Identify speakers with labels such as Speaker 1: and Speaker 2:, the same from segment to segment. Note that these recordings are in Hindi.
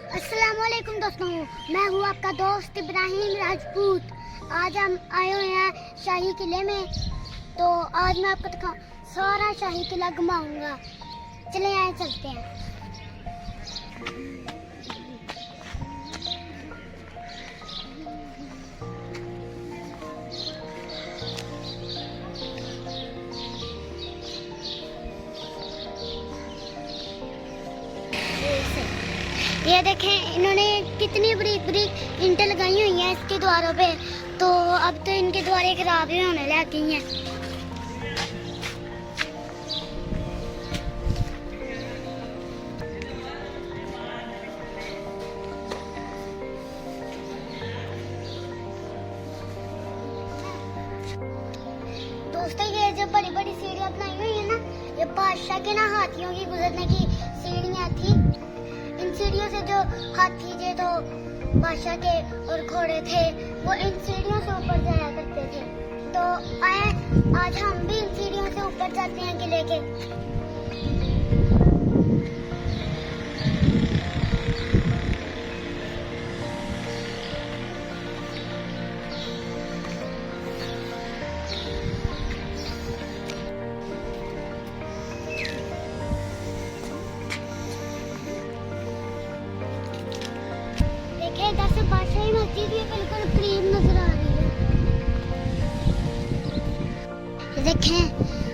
Speaker 1: अस्सलामुअलैकुम दोस्तों, मैं हूँ आपका दोस्त इब्राहिम राजपूत। आज हम आए हुए हैं शाही किले में। तो आज मैं आपको सारा शाही किला घुमाऊंगा। चले आए चलते हैं। ये देखें, इन्होंने कितनी बड़ी बड़ी ईंटें लगाई हुई हैं इसके द्वारों पे। तो अब तो इनके द्वारे खराब ही होने लग गई हैं। दोस्तों, ये जो बड़ी बड़ी सीढ़ियाँ बनाई हुई है ना, ये बादशाह के ना हाथियों की गुजरने की सीढ़ियाँ थी। इन सीढ़ियों से जो हाथी थे तो बादशाह के और घोड़े थे, वो इन सीढ़ियों से ऊपर जाया करते थे। तो आए आज हम भी इन सीढ़ियों से ऊपर जाते हैं किले के। इधर से बादशाही मस्जिद भी बिल्कुल करीब नजर आ रही है। देखें,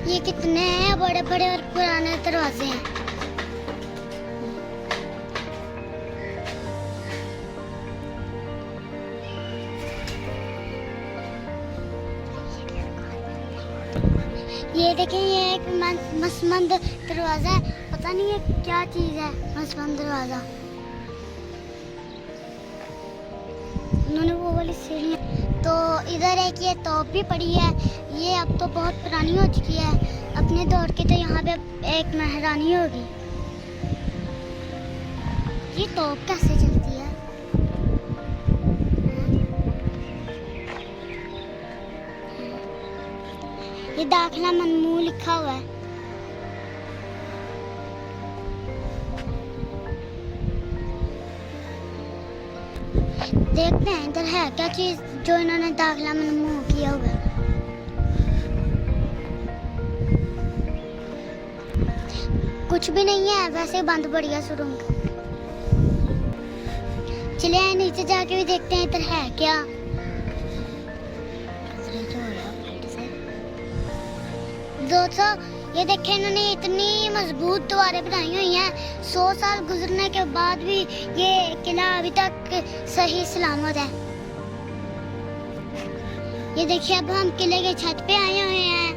Speaker 1: ये कितने बड़े बड़े और पुराने दरवाजे हैं। ये देखें, ये एक मसमंद दरवाजा है। पता नहीं ये क्या चीज है, मसमंद दरवाजा। उन्होंने वो वाली सीढ़ी। तो इधर एक ये तोप भी पड़ी है। ये अब तो बहुत पुरानी हो चुकी है। अपने दौर की तो यहाँ पे एक महारानी होगी। ये तोप कैसे चलती है? ये दाखिला ममनू लिखा हुआ है। देखते हैं इधर है क्या चीज जो इन्होंने दाखिला ममनू किया हुआ है। कुछ भी नहीं है, वैसे बंद पड़ी है सुरंग। चले आए नीचे जाके भी देखते हैं इधर है क्या। दोस्तों, ये देखें, इन्होंने इतनी मजबूत दीवारें बनाई हुई हैं। 100 साल गुजरने के बाद भी ये किला अभी तक सही सलामत है। ये देखिए, अब हम किले के छत पे आए हुए हैं।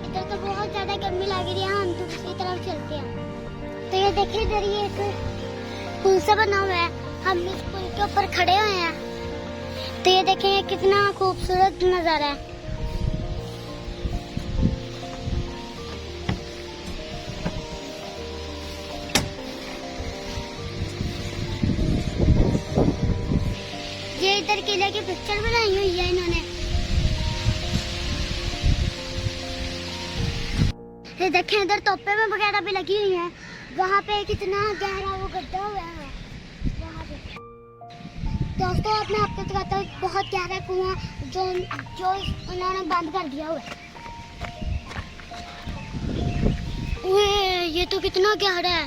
Speaker 1: इधर तो बहुत ज्यादा गर्मी लग रही है, हम दूसरी तरफ चलते हैं। तो ये देखिए, इधर ये एक पुल सा बना हुआ है। हम इस पुल के ऊपर खड़े हुए हैं। तो ये देखिए, कितना खूबसूरत नजारा है। ये इधर किले की पिक्चर बनाई हुई है इन्होंने। ये देखें, इधर तोपे में वगैरह भी लगी हुई है। वहाँ पे कितना गहरा वो गड्ढा हुआ है वहाँ पे। दोस्तों, अब मैं आपको दिखाता हूँ बहुत गहरा कुआं जो उन्होंने बंद कर दिया हुआ है। ये तो कितना गहरा है।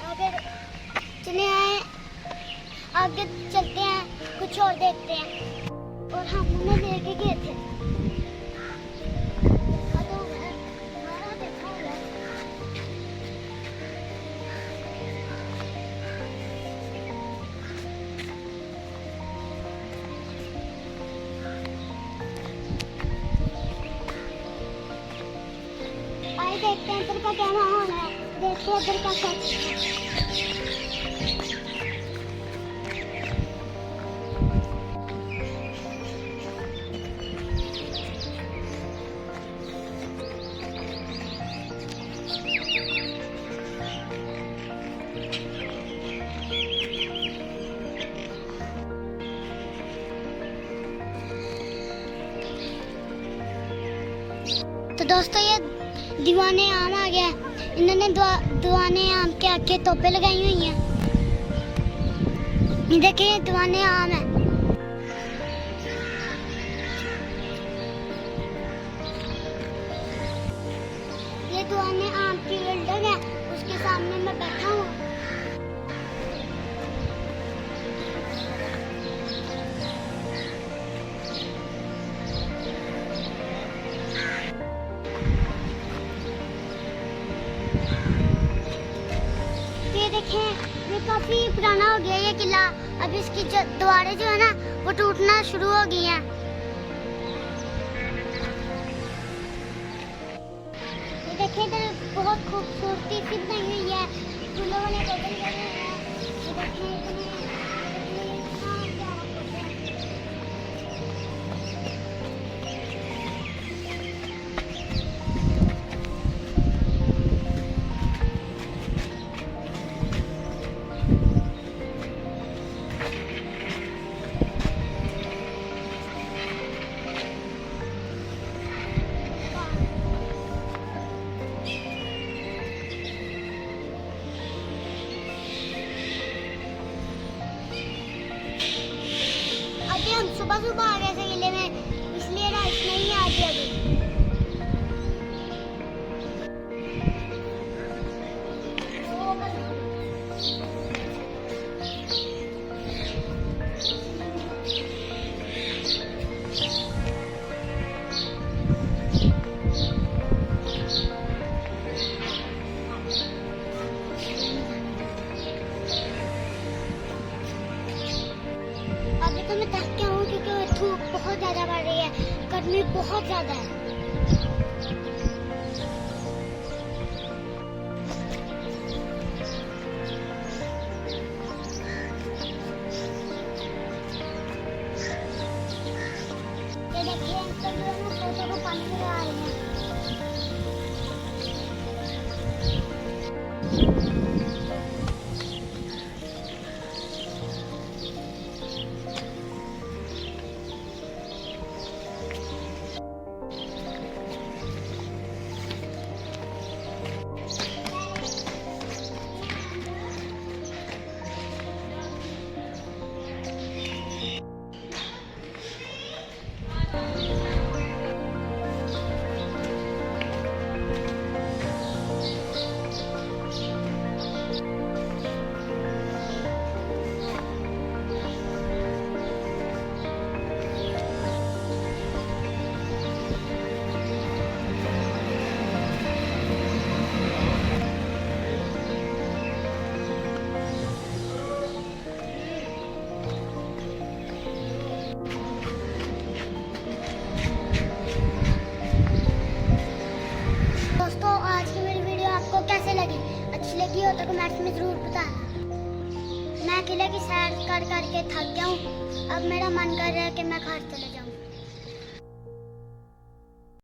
Speaker 1: आगे चले आए, आगे चलते हैं, कुछ और देखते हैं। और हम उन्हें लेके गए थे। आइए देखते हैं इधर का क्या माहौल है। देखते हैं इधर का क्या। दोस्तों ये दीवाने आम आ गया है। इन्होंने दीवाने आम के आगे तोपे लगाई हुई हैं। ये देखिए ये दीवाने आम है। ये दीवाने आम की बिल्डिंग है, उसके सामने मैं बैठा हूँ। ये देखें ये काफी पुराना हो गया ये किला। अब इसकी दीवारें जो है ना वो टूटना शुरू हो गई हैं। ये देखें इधर बहुत खूबसूरती सी बनाई हुई है, फूलों वाले पौधे लगे हुए हैं। ये देखें इतने प्यारा पौधा है। अभी हम सुबह सुबह आ गए थे किले में, इसलिए रात नहीं आती अभी। अभी तो मैं थक गया हूँ क्योंकि धूप बहुत ज्यादा बढ़ रही है, गर्मी बहुत ज्यादा है। ये देखिए अंकल जो है ना पौधों को पानी लगा रहे हैं। दोस्तों आज की मेरी वीडियो आपको कैसे लगी? अच्छी लगी हो तो कमेंट्स में जरूर बताना। मैं किले की सैर कर करके थक गया हूँ, अब मेरा मन कर रहा है कि मैं घर चले जाऊँ।